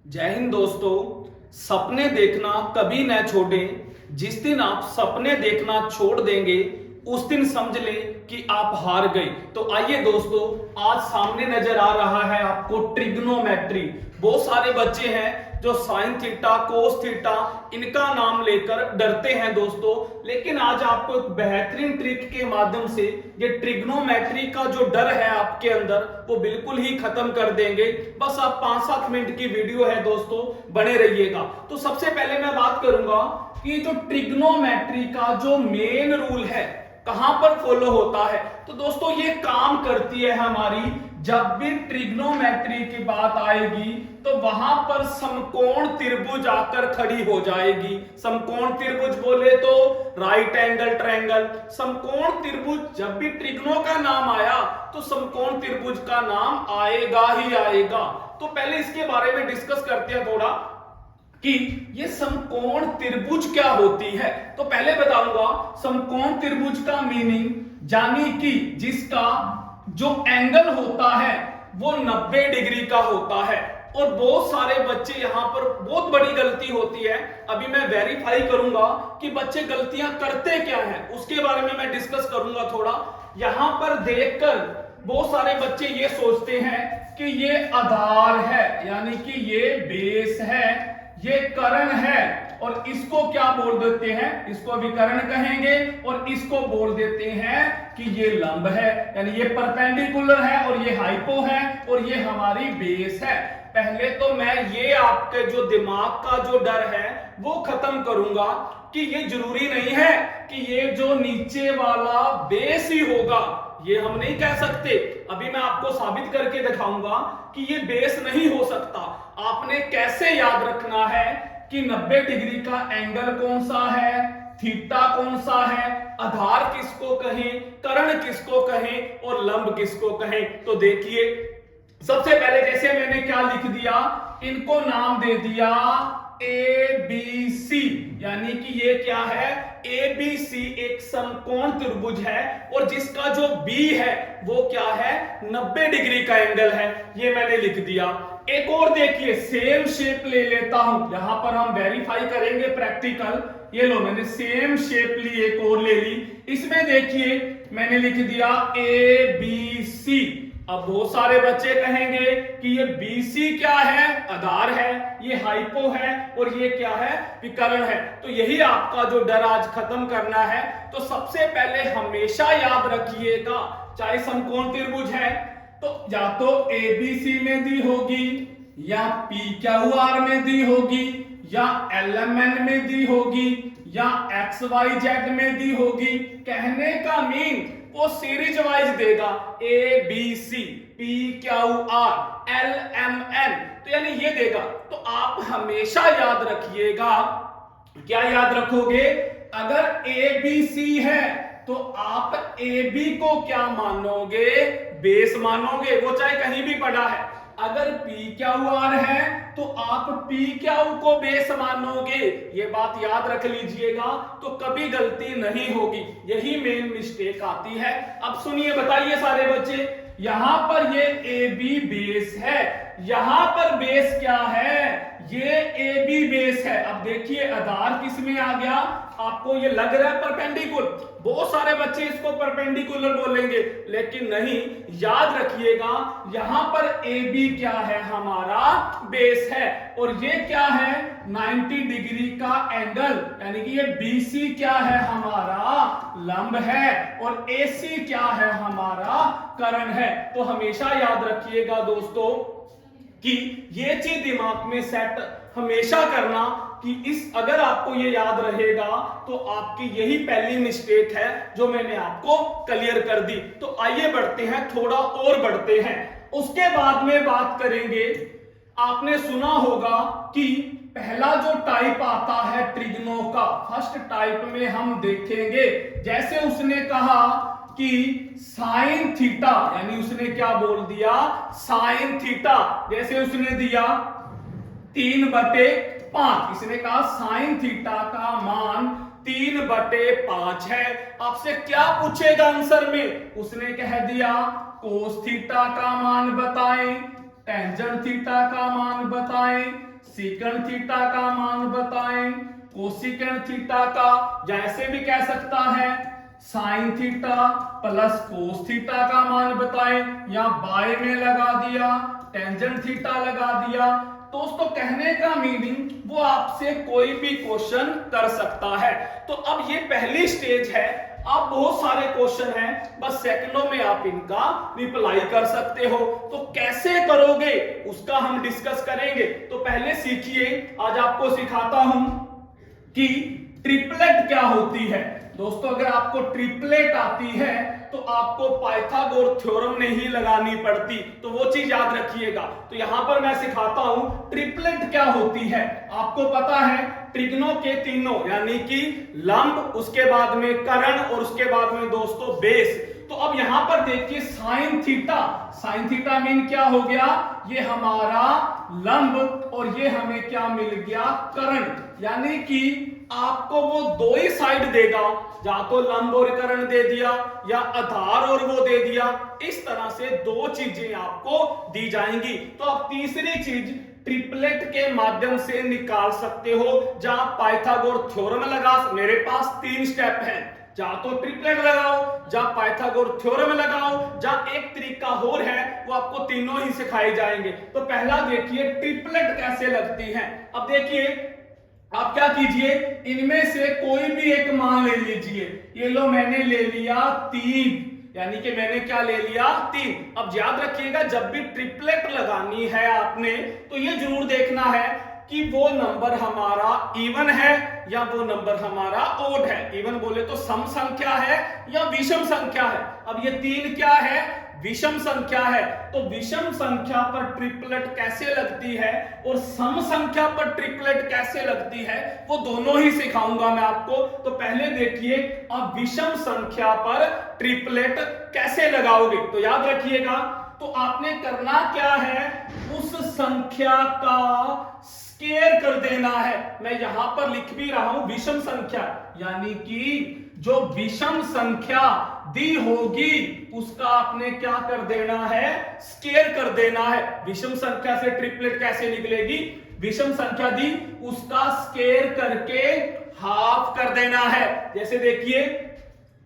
जय हिंद दोस्तों। सपने देखना कभी न छोड़ें। जिस दिन आप सपने देखना छोड़ देंगे उस दिन समझ लें कि आप हार गए। तो आइए दोस्तों, आज सामने नजर आ रहा है आपको ट्रिग्नोमेट्री। बहुत सारे बच्चे हैं जो साइन थीटा कोस थीटा इनका नाम लेकर डरते हैं दोस्तों, लेकिन आज आपको एक बेहतरीन ट्रिक के माध्यम से ये ट्रिग्नोमेट्री का जो डर है आपके अंदर वो बिल्कुल ही खत्म कर देंगे। बस आप 5-7 मिनट की वीडियो है दोस्तों, बने रहिएगा। तो सबसे पहले मैं बात करूंगा कि जो ट्रिग्नोमेट्री का जो मेन रूल है कहां पर फॉलो होता है। तो दोस्तों ये काम करती है हमारी, जब भी ट्रिग्नोमेट्री की बात आएगी तो वहां पर समकोण त्रिभुज आकर खड़ी हो जाएगी। समकोण त्रिभुज बोले तो राइट एंगल ट्रायंगल। समकोण त्रिभुज जब भी ट्रिग्नो का नाम आया तो समकोण त्रिभुज का नाम आएगा ही आएगा। तो पहले इसके बारे में डिस्कस करते हैं थोड़ा कि ये समकोण त्रिभुज क्या होती है। तो पहले बताऊंगा समकोण त्रिभुज का मीनिंग, यानी कि जिसका जो एंगल होता है वो 90 डिग्री का होता है। और बहुत सारे बच्चे यहां पर बहुत बड़ी गलती होती है। अभी मैं वेरीफाई करूंगा कि बच्चे गलतियां करते क्या हैं, उसके बारे में मैं डिस्कस करूंगा थोड़ा। यहां पर देखकर बहुत सारे बच्चे ये सोचते हैं कि ये आधार है, यानी कि ये बेस है, ये कर्ण है, और इसको क्या बोल देते हैं, इसको विकर्ण कहेंगे, और इसको बोल देते हैं कि ये लंब है, यानी ये परपेंडिकुलर है और ये हाइपो है और ये हमारी बेस है। पहले तो मैं ये आपके जो दिमाग का जो डर है वो खत्म करूंगा कि ये जरूरी नहीं है कि ये जो नीचे वाला बेस ही होगा, ये हम नहीं कह सकते। अभी मैं आपको साबित करके दिखाऊंगा कि ये बेस नहीं हो सकता। आपने कैसे याद रखना है कि 90 डिग्री का एंगल कौन सा है, थीटा कौन सा है, आधार किसको कहें, कर्ण किसको कहें और लंब किसको कहें। तो देखिए, सबसे पहले जैसे मैंने क्या लिख दिया, इनको नाम दे दिया ए बी सी, यानी कि ये क्या है, ए बी सी एक समकोण त्रिभुज है और जिसका जो बी है वो क्या है, 90 डिग्री का एंगल है। ये मैंने लिख दिया। एक और देखिए, सेम शेप ले लेता हूं, यहां पर हम वेरीफाई करेंगे प्रैक्टिकल। ये लो, मैंने सेम शेप ली, एक और ले ली। इसमें देखिए मैंने लिख दिया ए बी सी। अब बहुत सारे बच्चे कहेंगे कि ये BC क्या है, आधार है, ये हाइपो है और ये क्या है, विकर्ण है। तो यही आपका जो डर आज खत्म करना है। तो सबसे पहले हमेशा याद रखिएगा, चाहे समकोण त्रिभुज है तो या तो ABC में दी होगी, या PQR में दी होगी, या LMN में दी होगी, या XYZ में दी होगी। कहने का मीन वो सीरीज वाइज देगा, ABC, PQR, LMN, तो यानी ये देगा। तो आप हमेशा याद रखिएगा, क्या याद रखोगे, अगर ABC है तो आप AB को क्या मानोगे, बेस मानोगे, वो चाहे कहीं भी पड़ा है। अगर PQR है तो आप PQ को बेस मानोगे। ये बात याद रख लीजिएगा, तो कभी गलती नहीं होगी। यही मेन मिस्टेक आती है। अब सुनिए, बताइए सारे बच्चे, यहां पर ये AB बेस है, यहां पर बेस क्या है, ये AB बेस है। अब देखिए आधार किस में आ गया, आपको ये लग रहा है परपेंडिकुलर। बहुत सारे बच्चे इसको परपेंडिकुलर बोलेंगे, लेकिन नहीं, याद रखिएगा यहां पर AB क्या है, हमारा बेस है, और ये क्या है, 90 डिग्री का एंगल, यानी कि ये BC क्या है, हमारा लंब है, और AC क्या है, हमारा कर्ण है। तो हमेशा याद रखिएगा दोस्तों कि ये चीज दिमाग में सेट हमेशा करना कि इस अगर आपको ये याद रहेगा तो आपकी यही पहली मिस्टेक है जो मैंने आपको क्लियर कर दी। तो आइए बढ़ते हैं, थोड़ा और बढ़ते हैं। उसके बाद में बात करेंगे, आपने सुना होगा कि पहला जो टाइप आता है ट्रिग्नो का, फर्स्ट टाइप में हम देखेंगे, जैसे उसने कहा कि साइन थीटा, यानी उसने क्या बोल दिया, साइन थीटा, जैसे उसने दिया 3/5, इसने कहा साइन थीटा का मान 3/5 है। आपसे क्या पूछेगा आंसर में, उसने कह दिया कोस थीटा का मान बताएं, टेंजेंट थीटा का मान बताएं, सीकंड थीटा का मान बताएं, कोसिकेंड थीटा का, या ऐसे भी कह सकता है sine theta plus cos theta का मान बताएं, या बाय में लगा दिया, टेंजेंट थीटा लगा दिया। दोस्तों कहने का मीनिंग वो आपसे कोई भी क्वेश्चन कर सकता है। तो अब ये पहली स्टेज है, आप बहुत सारे क्वेश्चन हैं, बस सेकंडों में आप इनका रिप्लाई कर सकते हो। तो कैसे करोगे उसका हम डिस्कस करेंगे। तो पहले सीखिए, आज आपको सिखाता हूं कि ट्रिपलेट क्या होती है। दोस्तों अगर आपको ट्रिपलेट आती है तो आपको पाइथागोरस थ्योरम नहीं लगानी पड़ती, तो वो चीज याद रखिएगा। तो यहां पर मैं सिखाता हूं ट्रिपलेट क्या होती है। आपको पता है ट्रिग्नों के तीनों, यानी कि लंब, उसके बाद में कर्ण और उसके बाद में दोस्तों बेस। तो अब यहां पर देखिए sine theta, sine theta mean क्या हो गया, ये हमारा लंब और ये हमें क्या मिल गया, कर्ण। यानी कि आपको वो दो ही साइड देगा, या तो लंब और कर्ण दे दिया या आधार और वो दे दिया। इस तरह से दो चीजें आपको दी जाएंगी। तो आप तीसरी चीज ट्रिपलेट के माध्यम से निकाल सकते हो, जहां पाइथागोरस थ्योरम लगा। मेरे पास 3 स्टेप है, जा तो ट्रिपलेट लगाओ, जा पाइथागोरस थ्योरम लगाओ, जा एक तरीका और है, वो आपको तीनों ही सिखाए जाएंगे। तो पहला देखिए ट्रिपलेट कैसे लगती है। अब देखिए आप क्या कीजिए, इनमें से कोई भी एक मान ले लीजिए। ये लो मैंने ले लिया 3, यानी कि मैंने क्या ले लिया 3। अब याद रखिएगा जब भी ट्रिपलेट लगानी है आपने, तो ये जरूर देखना है कि वो नंबर हमारा इवन है या वो नंबर हमारा ओड है। इवन बोले तो सम संख्या है या विषम संख्या है। अब ये 3 क्या है, विषम संख्या है। तो विषम संख्या पर ट्रिपलेट कैसे लगती है और सम संख्या पर ट्रिपलेट कैसे लगती है, वो दोनों ही सिखाऊंगा मैं आपको। तो पहले देखिए अब विषम संख्या पर ट्रिपलेट कैसे लगाओगे। तो याद रखिएगा, तो आपने करना क्या है, उस संख्या का स्केयर कर देना है। मैं यहां पर लिख भी रहा हूं विषम संख्या, यानी कि जो विषम संख्या दी होगी उसका आपने क्या कर देना है, स्केयर कर देना है। विषम संख्या से ट्रिपलेट कैसे निकलेगी, विषम संख्या दी उसका स्केयर करके हाफ कर देना है। जैसे देखिए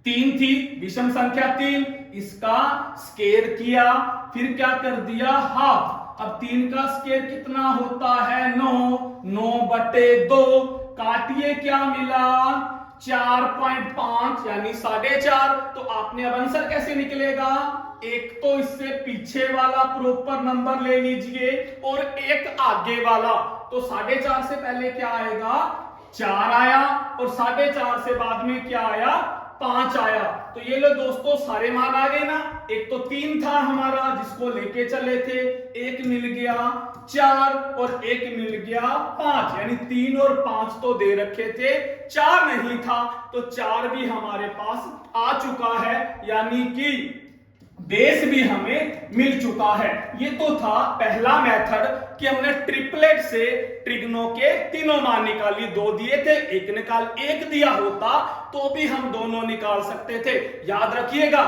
3 थी, विषम संख्या 3, इसका स्केयर किया, फिर क्या कर दिया, हाफ। अब 3 का स्केयर कितना होता है, 9, 9/2, काटिए क्या मिला, 4.5 यानी 4.5। तो आपने अब आंसर कैसे निकलेगा, एक तो इससे पीछे वाला प्रॉपर नंबर ले लीजिए और एक आगे वाला। तो 4.5 से पहले क्या आएगा, 4 आया, और 4.5 से बाद में क्या आया, 5 आया। तो ये लो दोस्तों सारे मान आ गए ना। एक तो 3 था हमारा जिसको लेके चले थे, एक मिल गया 4 और एक मिल गया 5, यानी 3 और 5 तो दे रखे थे, 4 नहीं था। तो 4 भी हमारे पास आ चुका है, यानी कि बेस भी हमें मिल चुका है। ये तो था पहला मेथड कि हमने ट्रिपलेट से ट्रिग्नों के तीनों मान निकाली। 2 दिए थे, एक दिया होता तो भी हम दोनों निकाल सकते थे। याद रखिएगा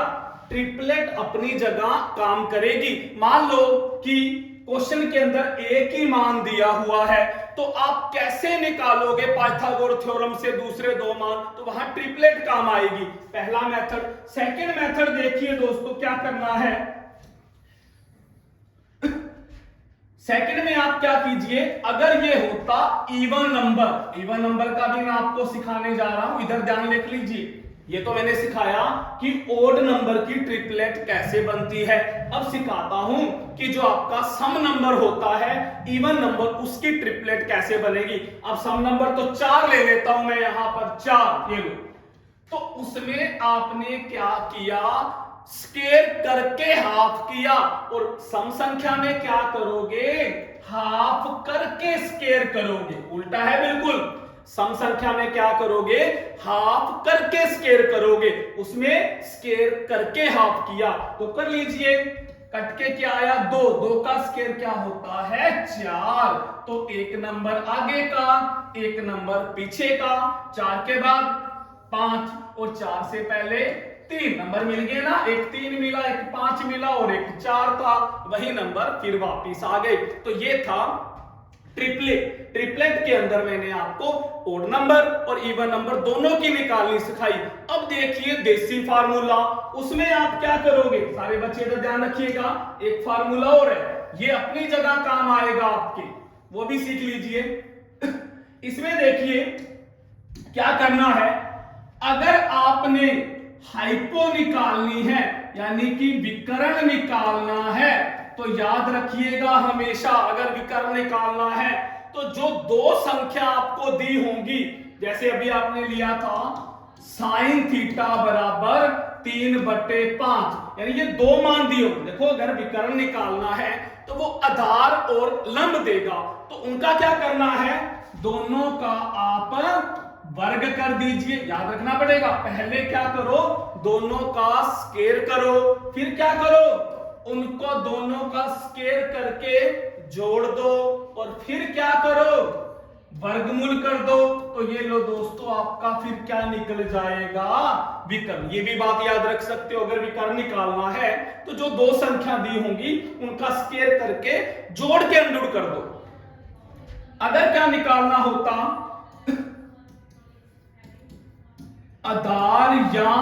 ट्रिपलेट अपनी जगह काम करेगी। मान लो कि क्वेश्चन के अंदर एक ही मान दिया हुआ है, तो आप कैसे निकालोगे पाइथागोरस थ्योरम से दूसरे 2 मान, तो वहां ट्रिपलेट काम आएगी। पहला मेथड। सेकंड मेथड देखिए दोस्तों क्या करना है। सेकंड में आप क्या कीजिए, अगर ये होता इवन नंबर का भी मैं आपको सिखाने जा रहा हूं, इधर ध्यान रख लीजिए। ये तो मैंने सिखाया कि ओड नंबर की ट्रिपलेट कैसे बनती है। अब सिखाता हूं कि जो आपका सम नंबर होता है, इवन नंबर, उसकी ट्रिपलेट कैसे बनेगी। अब सम नंबर तो 4 ले लेता हूं मैं यहां पर 4, ये लो। तो उसमें आपने क्या किया, स्केयर करके हाफ किया, और सम संख्या में क्या करोगे, हाफ करके स्केयर करोगे। उल्टा है बिल्कुल। सम संख्या में क्या करोगे, हाफ करके स्केयर करोगे, उसमें स्केयर करके हाफ किया। तो कर लीजिए, कट के क्या आया, 2 का स्केयर क्या होता है, 4। तो एक नंबर आगे का, एक नंबर पीछे का, 4 के बाद 5 और 4 से पहले 3 नंबर मिल गए ना। एक 3 मिला, एक 5 मिला और एक 4 था, वही नंबर फिर वापिस आ गए। तो ये था ट्रिपलेट के अंदर मैंने आपको ओड नंबर और इवन नंबर दोनों की निकालनी सिखाई। अब देखिए देसी फार्मूला, उसमें आप क्या करोगे, सारे बच्चे इधर ध्यान रखिएगा, एक फार्मूला और है, ये अपनी जगह काम आएगा आपके, वो भी सीख लीजिए। इसमें देखिए क्या करना है, अगर आपने हाइपो निकालनी है यानी कि विकर्ण निकालना है तो याद रखिएगा हमेशा, अगर विकर्ण निकालना है तो जो दो संख्या आपको दी होंगी, जैसे अभी आपने लिया था साइन थीटा बराबर 3/5, यानी ये दो मान दिए होंगे। देखो अगर विकर्ण निकालना है तो वो आधार और लंब देगा, तो उनका क्या करना है, दोनों का आप वर्ग कर दीजिए, याद रखना पड़ेगा। पहले क्या करो, दोनों का स्क्वायर करो, फिर क्या करो, उनको दोनों का स्क्वायर करके जोड़ दो और फिर क्या करो, वर्गमूल कर दो। तो ये लो दोस्तों आपका फिर क्या निकल जाएगा, विकर्ण। ये भी बात याद रख सकते हो, अगर विकर्ण निकालना है तो जो दो संख्या दी होंगी उनका स्क्वायर करके जोड़ के अंडर कर दो। अगर क्या निकालना होता, आधार या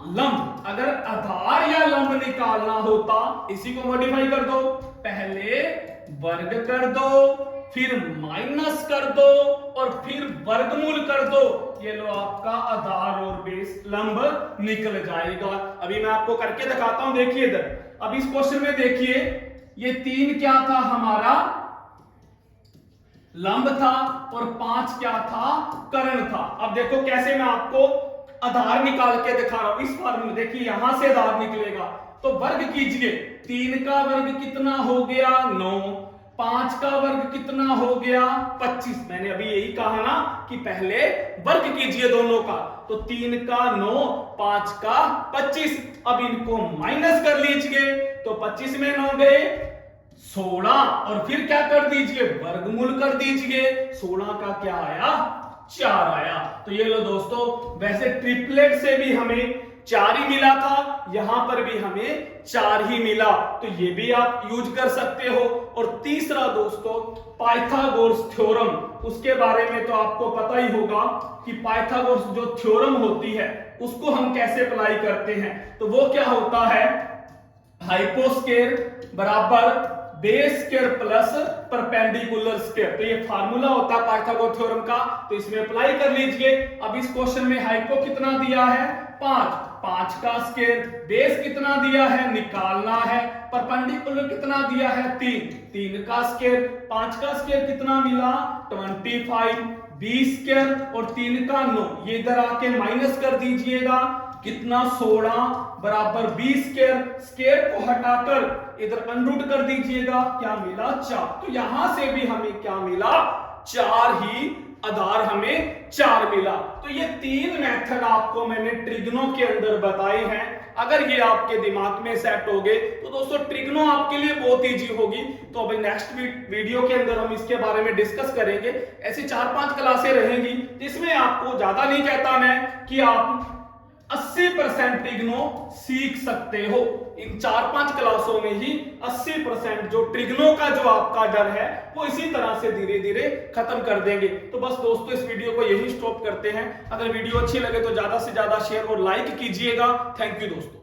लंब, अगर आधार या लंब निकालना होता, इसी को मॉडिफाई कर दो, पहले वर्ग कर दो, फिर माइनस कर दो और फिर वर्गमूल कर दो। ये लो आपका आधार और बेस लंब निकल जाएगा। अभी मैं आपको करके दिखाता हूं, देखिए इधर। अब इस क्वेश्चन में देखिए, ये 3 क्या था हमारा, लंब था, और 5 क्या था, कर्ण था। अब देखो कैसे मैं आपको आधार निकाल के दिखा रहा हूं। इस फॉर्मूले देखिए, यहां से आधार निकलेगा तो वर्ग कीजिए, 3 का वर्ग कितना हो गया, 9, 5 का वर्ग कितना हो गया, 25। मैंने अभी यही कहा ना कि पहले वर्ग कीजिए दोनों का, तो 3 का 9, 5 का 25। अब इनको माइनस कर लीजिए, तो 25 में 9 गए 16, और फिर क्या कर दीजिए, वर्गमूल कर दीजिए, 16 का क्या आया, 4 आया। तो ये लो दोस्तों, वैसे ट्रिपलेट से भी हमें 4 ही मिला था, यहां पर भी हमें 4 ही मिला, तो ये भी आप यूज कर सकते हो। और तीसरा दोस्तों पाइथागोरस थ्योरम, उसके बारे में तो आपको पता ही होगा कि पाइथागोरस जो थ्योरम होती है उसको हम कैसे अप्लाई करते हैं। तो वो क्या होता है, हाइपोस्केयर बराबर base square plus perpendicular square. तो ये फार्मूला होता है पाइथागोरस थ्योरम का, तो इसमें अप्लाई कर लीजिए। अब इस क्वेश्चन में हाइपो कितना दिया है, 5 का स्क्वायर, बेस कितना दिया है, निकालना है, परपेंडिकुलर कितना दिया है, 3 का स्क्वायर, 5 का स्क्वायर कितना मिला, 25, 20 स्क्वायर और 3 का 9, ये इधर आके माइनस कर दीजिएगा, कितना 16 बराबर 20 स्क्वायर को हटाकर इधर अनरूट कर दीजिएगा, क्या मिला, 4। तो यहां से भी हमें क्या मिला, 4 ही आधार हमें 4 मिला। तो ये 3 मेथड आपको मैंने ट्रिग्नो के अंदर बताए हैं। अगर ये आपके दिमाग में सेट हो गए तो दोस्तों ट्रिग्नो आपके लिए बहुत इजी होगी। तो अभी नेक्स्ट वीडियो के अंदर हम इसके बारे में डिस्कस करेंगे। ऐसी 4-5 क्लासें रहेंगी जिसमें आपको ज्यादा नहीं कहता मैं कि आप 80% ट्रिग्नो सीख सकते हो। इन 4-5 क्लासों में ही 80% जो ट्रिग्नो का जो आपका डर है वो इसी तरह से धीरे धीरे खत्म कर देंगे। तो बस दोस्तों इस वीडियो को यही स्टॉप करते हैं। अगर वीडियो अच्छी लगे तो ज्यादा से ज्यादा शेयर और लाइक कीजिएगा। थैंक यू दोस्तों।